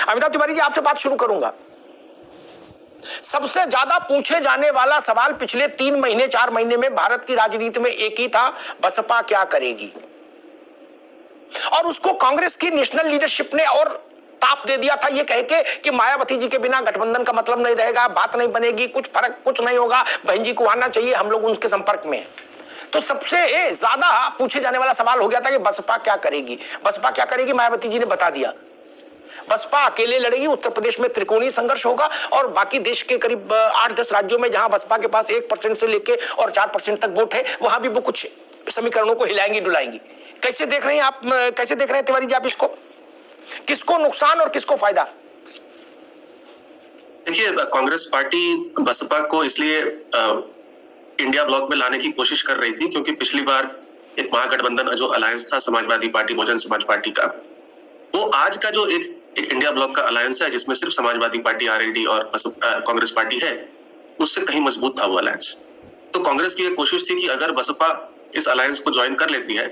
अमिताभ तिवारी जी, आपसे बात शुरू करूंगा। सबसे ज्यादा पूछे जाने वाला सवाल पिछले 3 महीने 4 महीने में भारत की राजनीति में एक ही था, बसपा क्या करेगी। और उसको कांग्रेस की नेशनल लीडरशिप ने और ताप दे दिया था, ये कह के कि मायावती जी के बिना गठबंधन का मतलब नहीं रहेगा, बात नहीं बनेगी, कुछ नहीं होगा, बहन जी को आना चाहिए, हम लोग उनके संपर्क में हैं। तो सबसे ज्यादा पूछे जाने वाला सवाल हो गया था कि बसपा क्या करेगी। बसपा क्या करेगी, मायावती जी ने बता दिया। बसपा अकेले लड़ेगी, उत्तर प्रदेश में त्रिकोणीय संघर्ष होगा और बाकी देश के करीब 8-10 राज्यों में जहां बसपा के पास 1% से लेके और 4% तक वोट है, वहां भी वो कुछ समीकरणों को हिलाएंगी डुलाएंगी। कैसे देख रहे हैं आप, कैसे देख रहे हैं तिवारी जी आप इसको, किसको नुकसान और किसको फायदा? देखिए, कांग्रेस पार्टी बसपा को इसलिए इंडिया ब्लॉक में लाने की कोशिश कर रही थी क्योंकि पिछली बार एक महागठबंधन जो अलायंस था समाजवादी पार्टी बहुजन समाज पार्टी का, वो आज का जो एक इंडिया ब्लॉक का अलायंस है जिसमें सिर्फ समाजवादी पार्टी, आरएलडी और कांग्रेस पार्टी है, उससे कहीं मजबूत था वो अलायंस। तो कांग्रेस की एक कोशिश थी कि अगर बसपा इस अलायंस को ज्वाइन कर लेती है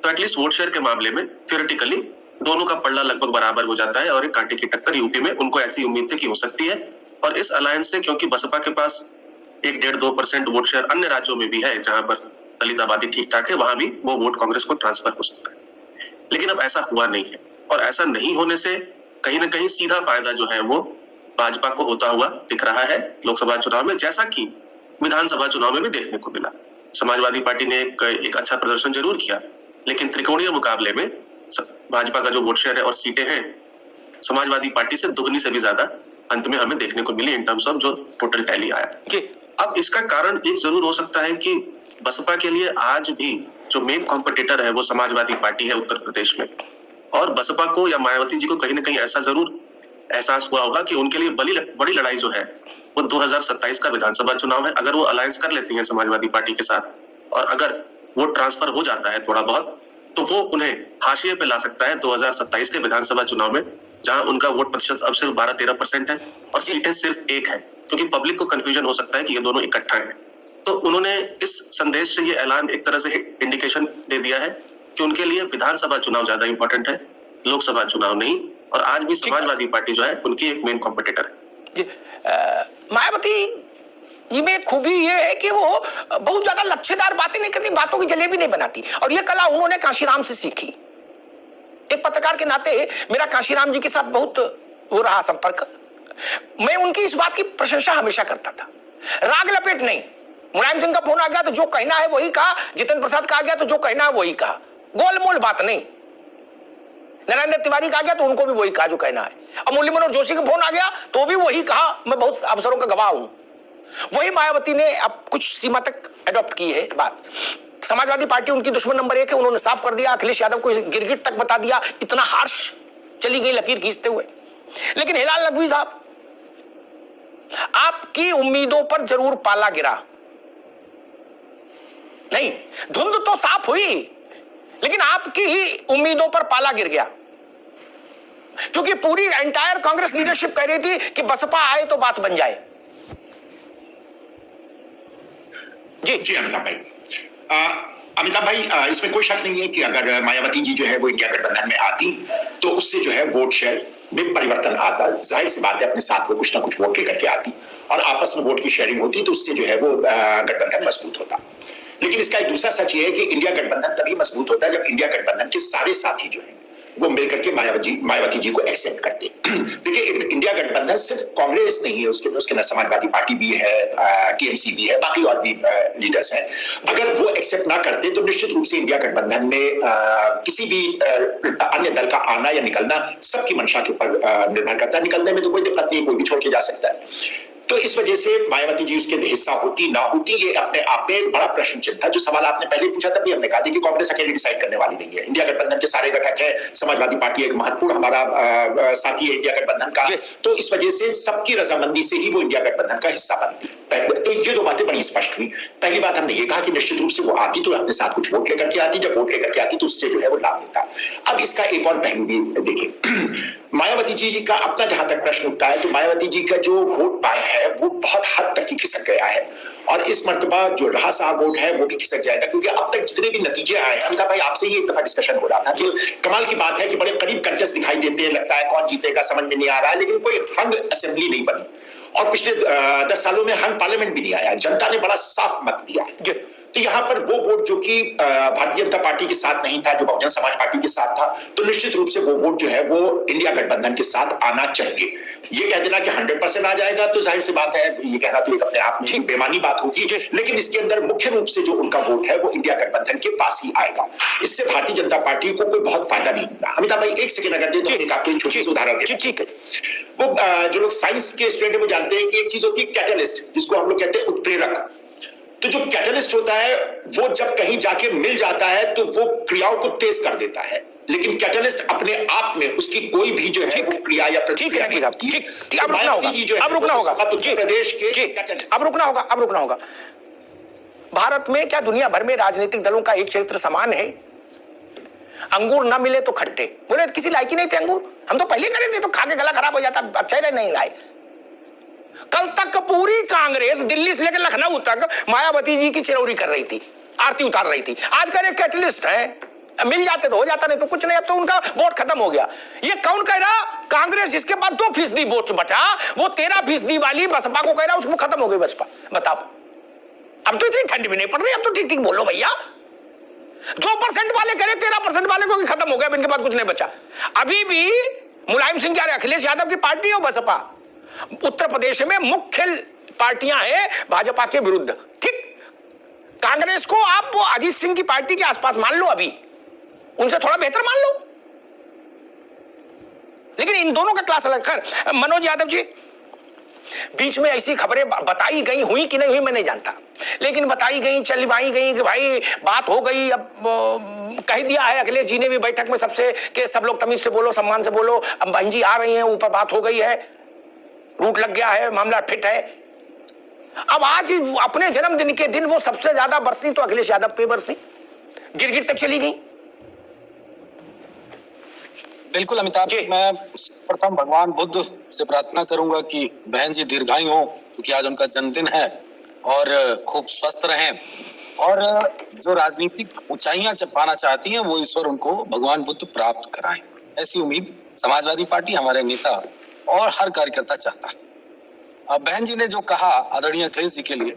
तो एटलीस्ट वोट शेयर के मामले में थियोरेटिकली दोनों का पलड़ा लगभग बराबर हो जाता है और एक कांटे की टक्कर यूपी में उनको ऐसी उम्मीद थी कि हो सकती है। और इस अलायंस से क्योंकि बसपा के पास 1-1.5-2% वोट शेयर अन्य राज्यों में भी है जहां पर दलित आबादी ठीक ठाक है, वहां भी वो वोट कांग्रेस को ट्रांसफर हो सकता है। लेकिन अब ऐसा हुआ नहीं है और ऐसा नहीं होने से कहीं ना कहीं सीधा फायदा जो है वो भाजपा को होता हुआ दिख रहा है लोकसभा चुनाव में, जैसा कि विधानसभा चुनाव में भी देखने को मिला। समाजवादी पार्टी ने एक अच्छा प्रदर्शन जरूर किया, लेकिन त्रिकोणीय मुकाबले में भाजपा का जो वोट शेयर है और सीटें हैं समाजवादी पार्टी से दुगनी से भी ज्यादा अंत में हमें देखने को मिली इन टर्म्स ऑफ जो टोटल टैली आया। अब इसका कारण एक जरूर हो सकता है कि बसपा के लिए आज भी जो मेन कॉम्पिटिटर है वो समाजवादी पार्टी है उत्तर प्रदेश में, और बसपा को या मायावती जी को कहीं ना कहीं ऐसा जरूर एहसास हुआ होगा कि उनके लिए बड़ी लड़ाई जो है वो 2027 का विधानसभा चुनाव है। अगर वो अलायंस कर लेती है समाजवादी पार्टी के साथ और अगर वो ट्रांसफर हो जाता है थोड़ा बहुत, तो वो उन्हें हाशिए पे ला सकता है 2027 के विधानसभा चुनाव में, जहां उनका वोट प्रतिशत अब सिर्फ 12-13% है और सीटें सिर्फ 1 है, क्योंकि पब्लिक को कंफ्यूजन हो सकता है कि ये दोनों इकट्ठा हैं। तो उन्होंने इस संदेश से ये ऐलान एक तरह से इंडिकेशन दे दिया है कि उनके लिए विधानसभा चुनाव ज्यादा इंपॉर्टेंट है, लोकसभा चुनाव नहीं। और आज भी समाजवादी पार्टी जो है उनकी एक मेन कॉम्पिटिटर है। मायावती जी में खूबी ये है कि वो बहुत ज्यादा लच्छेदार बातें नहीं करती, बातों की जलेबी नहीं बनाती, और ये कला उन्होंने कांशीराम से सीखी। एक पत्रकार के नाते मेरा कांशीराम जी के साथ बहुत वो रहा संपर्क। मैं उनकी इस बात की प्रशंसा हमेशा करता था, राग लपेट नहीं। मुलायम सिंह का फोन आ गया तो जो कहना है वही कहा, जितेंद्र प्रसाद का आ गया तो जो कहना है वही कहा, गोलमोल बात नहीं। नरेंद्र तिवारी का आ गया तो उनको भी वही कहा जो कहना है। अब मुरली मनोहर जोशी का फोन आ गया तो भी वही कहा, मैं बहुत अवसरों का गवाह हूं। वही मायावती ने अब कुछ सीमा तक एडॉप्ट की है बात। समाजवादी पार्टी उनकी दुश्मन नंबर 1 है, उन्होंने साफ कर दिया। अखिलेश यादव को गिरगिट तक बता दिया, इतना हार्श चली गई लकीर खींचते हुए। लेकिन हिलाल नकवी साहब, आपकी उम्मीदों पर जरूर पाला गिरा नहीं, धुंध तो साफ हुई, लेकिन आपकी ही उम्मीदों पर पाला गिर गया, क्योंकि पूरी एंटायर कांग्रेस लीडरशिप कह रही थी कि बसपा आए तो बात बन जाए। जी अमिताभ भाई, इसमें कोई शक नहीं है कि अगर मायावती जी जो है वो इंडिया गठबंधन में आती तो उससे जो है वोट शेयर में परिवर्तन आता। जाहिर सी बात है, अपने साथ वो कुछ ना कुछ वोट लेकर के आती और आपस में वोट की शेयरिंग होती तो उससे जो है वो गठबंधन मजबूत होता। लेकिन इसका एक दूसरा सच ये है कि इंडिया गठबंधन तभी मजबूत होता है जब इंडिया गठबंधन के सारे साथी जो है वो मिलकर के मायावती जी को एक्सेप्ट करते। देखिए, इंडिया गठबंधन सिर्फ कांग्रेस नहीं है, उसके अंदर समाजवादी पार्टी भी है, टीएमसी भी है, बाकी और भी लीडर्स हैं। अगर वो एक्सेप्ट ना करते तो निश्चित रूप से इंडिया गठबंधन में किसी भी अन्य दल का आना या निकलना सबकी मंशा के ऊपर निर्भर करता है। निकलने में तो कोई दिक्कत नहीं, कोई भी छोड़ के जा सकता है। तो इस वजह से मायावती जी उसके हिस्सा होती ना होती, ये अपने आप में एक बड़ा प्रश्न चिन्ह था। जो सवाल आपने पहले पूछा तब भी हमने कहा था कि कांग्रेस अकेले डिसाइड करने वाली नहीं है, इंडिया गठबंधन के सारे घटक है, समाजवादी पार्टी एक महत्वपूर्ण हमारा साथी है इंडिया गठबंधन का, तो इस वजह से सबकी रजामंदी से ही वो इंडिया गठबंधन का हिस्सा बनती। तो ये दो बातें बड़ी स्पष्ट हुई। पहली बात हमने ये कहा कि निश्चित रूप से वो आती तो अपने साथ कुछ वोट लेकर के आती, जब वोट लेकर के आती तो उससे जो है वो लाभ मिलता। अब इसका एक और पहलू भी देखिए, मायावती जी का अपना जहां तक प्रश्न उठता है तो मायावती जी का जो वोट बैंक है वो बहुत हद तक ही खिसक गया है और इस मर्तबा जो रहा साहब वोट है वो भी खिसक जाएगा, क्योंकि अब तक जितने भी नतीजे आए हैं, अमिताभ भाई आपसे ही एक दफा डिस्कशन हो रहा था, तो कमाल की बात है कि बड़े करीब कंटेस्ट दिखाई देते हैं, लगता है कौन जीतेगा समझ में नहीं आ रहा है, लेकिन कोई हंग असेंबली नहीं बनी और पिछले 10 सालों में हंग पार्लियामेंट भी नहीं आया, जनता ने बड़ा साफ मत दिया। तो यहाँ पर वो वोट जो कि भारतीय जनता पार्टी के साथ नहीं था, जो बहुजन समाज पार्टी के साथ था, तो निश्चित रूप से वो वोट जो है वो इंडिया गठबंधन के साथ आना चाहिए। ये कह देना कि 100% आ जाएगा तो जाहिर सी बात है, ये कहना तो एक अपने आप में बेमानी बात होगी, लेकिन इसके अंदर मुख्य रूप से जो उनका वोट है वो इंडिया गठबंधन के पास ही आएगा। इससे भारतीय जनता पार्टी को कोई बहुत फायदा नहीं होगा। अमिताभ भाई एक सेकंड अगर दे तो एक आपको छोटी सी उदाहरण दें। वो जो लोग साइंस के स्टूडेंट है वो जानते हैं कि एक चीज होती है कैटलिस्ट, जिसको हम लोग कहते हैं उत्प्रेरक। तो जो कैटलिस्ट होता है वो जब कहीं जाके मिल जाता है तो वो क्रियाओं को तेज कर देता है, लेकिन कैटलिस्ट अपने आप में उसकी कोई भी जो है वो क्रिया या प्रतिक्रिया नहीं होती। ठीक, अब रुकना होगा, अब रुकना होगा, उत्तर प्रदेश के अब रुकना होगा, अब रुकना होगा। भारत में क्या दुनिया भर में राजनीतिक दलों का एक चरित्र समान है? अंगूर ना मिले तो खट्टे, बोले किसी लायक ही नहीं थे अंगूर, हम तो पहले करे थे, तो खा के गला खराब हो जाता, अच्छा ही नहीं लाए। कल तक पूरी कांग्रेस दिल्ली से लेकर लखनऊ तक मायावती जी की चिरौरी कर रही थी, आरती उतार रही थी। आज का एक कैटलिस्ट है, मिल जाते तो हो जाता, नहीं तो कुछ नहीं। अब तो उनका वोट खत्म हो गया। ये कौन कह रहा? कांग्रेस जिसके पास 2% वोट बचा, वो 13% वाली बसपा को कह रहा उसको खत्म हो गई बसपा। बताओ, अब तो इतनी ठंड भी नहीं पड़ रही, अब तो ठीक ठीक बोलो भैया। 2% वाले कह रहे 13% वाले को खत्म हो गया, इनके पास कुछ नहीं बचा। अभी भी मुलायम सिंह क्या, अखिलेश यादव की पार्टी हो बसपा, उत्तर प्रदेश में मुख्य पार्टियां हैं भाजपा के विरुद्ध। ठीक, कांग्रेस को आप अजीत सिंह की पार्टी के आसपास मान लो, अभी उनसे थोड़ा बेहतर मान लो, लेकिन इन दोनों का क्लास अलग। खैर, मनोज यादव जी, बीच में ऐसी खबरें बताई गई, हुई कि नहीं हुई मैं नहीं जानता, लेकिन बताई गई, चलवाई गई कि भाई बात हो गई। अब कह दिया है अखिलेश जी ने भी बैठक में सबसे कि सब लोग तमीज से बोलो, सम्मान से बोलो, अब बहन जी आ रही हैं, ऊपर बात हो गई है, रूट लग गया है, मामला फिट है। अब आज अपने जन्मदिन के दिन वो सबसे ज्यादा बरसी तो अखिलेश यादव पे बरसी, गिरगिट तक चली गई। बिल्कुल अमिताभ जी, मैं प्रथम भगवान बुद्ध से प्रार्थना करूंगा कि बहन जी दीर्घायु हो, क्योंकि आज उनका जन्मदिन है, और खूब स्वस्थ रहें, और जो राजनीतिक ऊंचाइयां पाना चाहती हैं वो ईश्वर उनको भगवान बुद्ध प्राप्त कराएं। ऐसी उम्मीद समाजवादी पार्टी, हमारे नेता और हर कार्यकर्ता चाहता है। अब बहन जी ने जो कहा आदरणीय अखिलेश जी के लिए,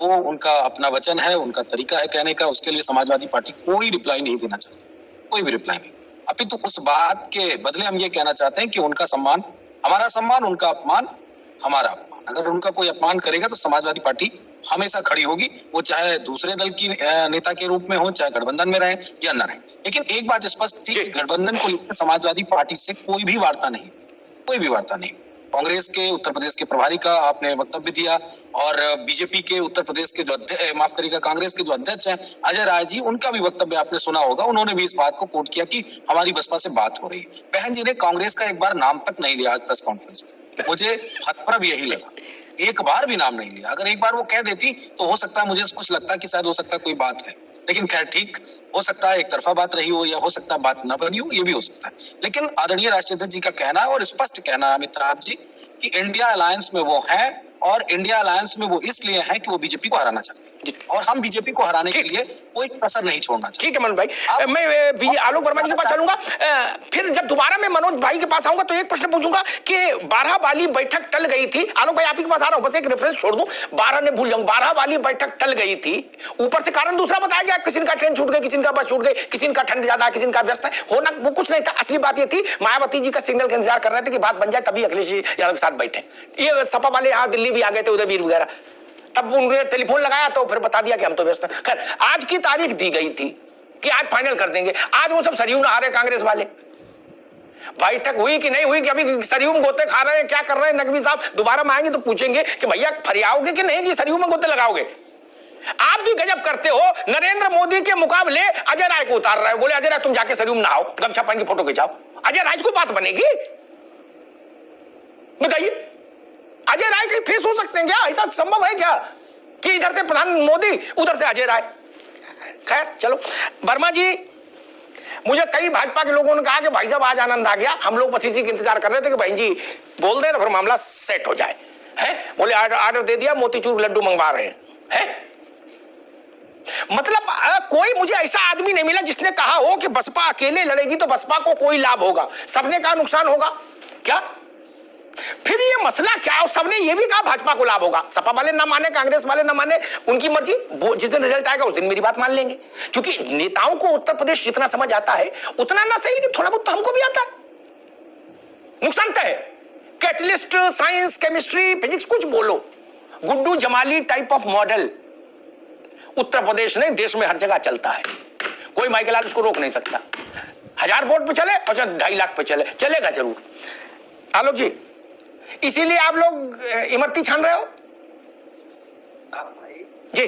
वो उनका अपना वचन है, उनका तरीका है कहने का, उसके लिए समाजवादी पार्टी कोई रिप्लाई नहीं देना चाहती, कोई भी रिप्लाई नहीं। अभी तो उस बात के बदले हम ये कहना चाहते हैं कि उनका सम्मान हमारा सम्मान, उनका अपमान हमारा अपमान। अगर उनका कोई अपमान करेगा तो समाजवादी पार्टी हमेशा खड़ी होगी, वो चाहे दूसरे दल की नेता के रूप में हो, चाहे गठबंधन में रहे या न रहे। लेकिन एक बात स्पष्ट थी कि गठबंधन को लेकर समाजवादी पार्टी से कोई भी वार्ता नहीं, कोई भी वार्ता नहीं। कांग्रेस के उत्तर प्रदेश के प्रभारी का आपने वक्तव्य दिया, और बीजेपी के उत्तर प्रदेश के जो माफ करिएगा कांग्रेस के जो अध्यक्ष हैं अजय राय जी, उनका भी वक्तव्य आपने सुना होगा। उन्होंने भी इस बात को कोट किया कि हमारी बसपा से बात हो रही है। बहन जी ने कांग्रेस का एक बार नाम तक नहीं लिया आज प्रेस कॉन्फ्रेंस में, मुझे हतप्रभ यही लगा, एक बार भी नाम नहीं लिया। अगर एक बार वो कह देती तो हो सकता है, मुझे कुछ लगता है कि शायद हो सकता है कोई बात है, लेकिन खैर ठीक, हो सकता है एक तरफा बात रही हो, या हो सकता है बात न बनी हो, ये भी हो सकता है। लेकिन आदरणीय राष्ट्रीय अध्यक्ष जी का कहना है और स्पष्ट कहना है अमिताभ जी कि इंडिया अलायंस में वो है, और इंडिया अलायंस में वो इसलिए है कि वो बीजेपी को हराना चाहते हैं, और हम बीजेपी को हराने के लिए कोई कसर नहीं छोड़ना चाहते। ठीक है मनोज भाई, मैं आलोक वर्मा जी के पास चलूंगा, फिर जब दोबारा मैं मनोज भाई के पास आऊंगा तो एक प्रश्न पूछूंगा कि 12 वाली बैठक टल गई थी। आलोक भाई आप ही के पास आ रहा हूं, बस एक रेफरेंस छोड़ दूं, 12 ने भूल जाऊं, 12 वाली बैठक टल गई थी, ऊपर से कारण दूसरा बताया गया, किसी का ट्रेन छूट गई, किसी का बस छूट गई, किसी का ठंड ज्यादा है, किसी का व्यस्त है, होना वो कुछ नहीं था। असली बात ये थी मायावती जी का सिग्नल का इंतजार कर रहे थे कि बात बन जाए, तभी अखिलेश यादव के साथ बैठे। ये सपा वाले यहाँ दिल्ली भी आ गए थे, उदयवीर वगैरह, तब उन्होंने टेलीफोन लगाया तो फिर बता दिया कि हम तो व्यस्त हैं। खैर, आज की तारीख दी गई थी कि आज फाइनल कर देंगे। आज वो सब सरयू नहा रहे कांग्रेस वाले, बैठक हुई कि नहीं हुई कि अभी सरयू में गोते खा रहे हैं, क्या कर रहे हैं। नकवी साहब दोबारा में आएंगे तो पूछेंगे कि भैया फरियाओगे कि नहीं, कि सरयू में गोते लगाओगे। आप भी गजब करते हो, नरेंद्र मोदी के मुकाबले अजय राय को उतार रहे हो, बोले अजय राय तुम जाके सरयू में नहाओ, गमछा पहन के फोटो खिंचाओ। अजय राय को बात बनेगी? बताइए, अजय राय के फेस हो सकते हैं क्या? ऐसा संभव है क्या कि इधर से प्रधान मोदी, उधर से अजय राय? खैर चलो, वर्मा जी, मुझे कई भाजपा के लोगों ने कहा कि भाई साहब आज आनंद आ गया, हम लोग बस इसी का इंतजार कर रहे थे कि बहन जी बोल दे ना, फिर मामला सेट हो जाए। है बोले ऑर्डर दे दिया, मोतीचूर लड्डू मंगवा रहे हैं, है? मतलब कोई मुझे ऐसा आदमी नहीं मिला जिसने कहा हो कि बसपा अकेले लड़ेगी तो बसपा को कोई लाभ होगा, सबने कहा नुकसान होगा। क्या फिर ये मसला क्या? और सबने ये भी कहा भाजपा को लाभ होगा। सपा वाले ना माने, कांग्रेस वाले ना माने, उनकी मर्जी, जिस दिन रिजल्ट आएगा उस दिन मेरी बात मान लेंगे। क्योंकि नेताओं को उत्तर प्रदेश जितना समझ आता है उतना ना सही, लेकिन थोड़ा बहुत तो हमको भी आता है। नुकसान तय है। कैटलिस्ट, साइंस, केमिस्ट्री, फिजिक्स, कुछ बोलो, Guddu Jamali type of model Uttar Pradesh नहीं, देश में हर जगह चलता है। कोई माइकल उसको रोक नहीं सकता। 1000 वोट पे चले और 2.5 लाख पे चले, चलेगा जरूर। आलोक जी, इसीलिए आप लोग इमरती छान रहे हो जी?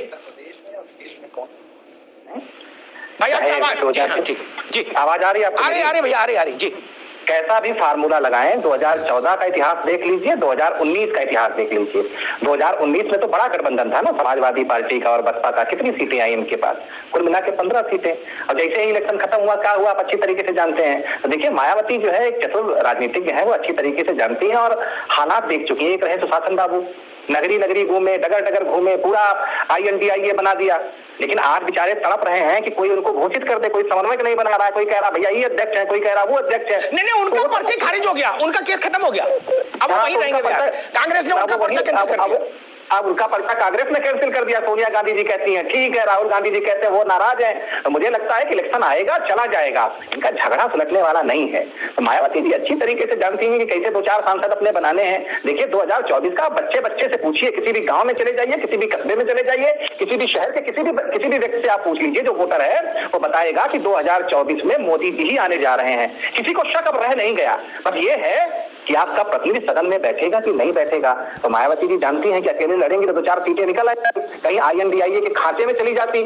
भाई आपकी आवाज, जी हाँ, ठीक जी, आवाज आ रही है? आ रही भैया, आ रही जी। कैसा भी फार्मूला लगाएं, 2014 का इतिहास देख लीजिए, 2019 का इतिहास देख लीजिए। 2019 में तो बड़ा गठबंधन था ना समाजवादी पार्टी का और बसपा का। कितनी सीटें आई इनके पास? कुल मिला के 15 सीटें। और जैसे ही इलेक्शन खत्म हुआ, क्या हुआ आप अच्छी तरीके से जानते हैं। तो देखिए, मायावती जो है एक चतुर राजनीतिज्ञ है, वो अच्छी तरीके से जानती है और हालात देख चुकी है। एक रहे सुशासन बाबू, नगरी नगरी घूमे, डगर डगर घूमे, पूरा INDIA बना दिया। लेकिन आज बेचारे तड़प रहे हैं कि कोई उनको घोषित कर दे। कोई समन्वयक नहीं बना रहा है, कोई कह रहा भैया ये अध्यक्ष है, कोई कह रहा वो अध्यक्ष है। नहीं, उनका पर्चा खारिज हो गया, उनका केस खत्म हो गया, अब वो वहीं रहेंगे। कांग्रेस ने उनका पर्चा कैंसिल कर दिया। अब उनका पर्चा कांग्रेस ने कैंसिल कर दिया। सोनिया गांधी जी कहती हैं ठीक है, राहुल गांधी जी कहते हैं वो नाराज हैं। तो मुझे लगता है कि इलेक्शन आएगा, चला जाएगा, इनका झगड़ा सुलटने वाला नहीं है। तो मायावती जी अच्छी तरीके से जानती हैं कि कैसे 2-4 सांसद अपने बनाने हैं। देखिए 2024 का बच्चे बच्चे से पूछिए, किसी भी गांव में चले जाइए, किसी भी कस्बे में चले जाइए, किसी भी शहर के किसी भी व्यक्ति से आप पूछ लीजिए, जो वोटर है वो बताएगा कि 2024 में मोदी जी ही आने जा रहे हैं। किसी को शक अब रह नहीं गया। अब ये है कि आपका प्रतिनिधि सदन में बैठेगा कि नहीं बैठेगा। तो मायावती जी जानती हैं कि अकेले लड़ेंगे तो 2-4 सीटें निकल आएंगी, कहीं INDIA के खाते में चली जाती।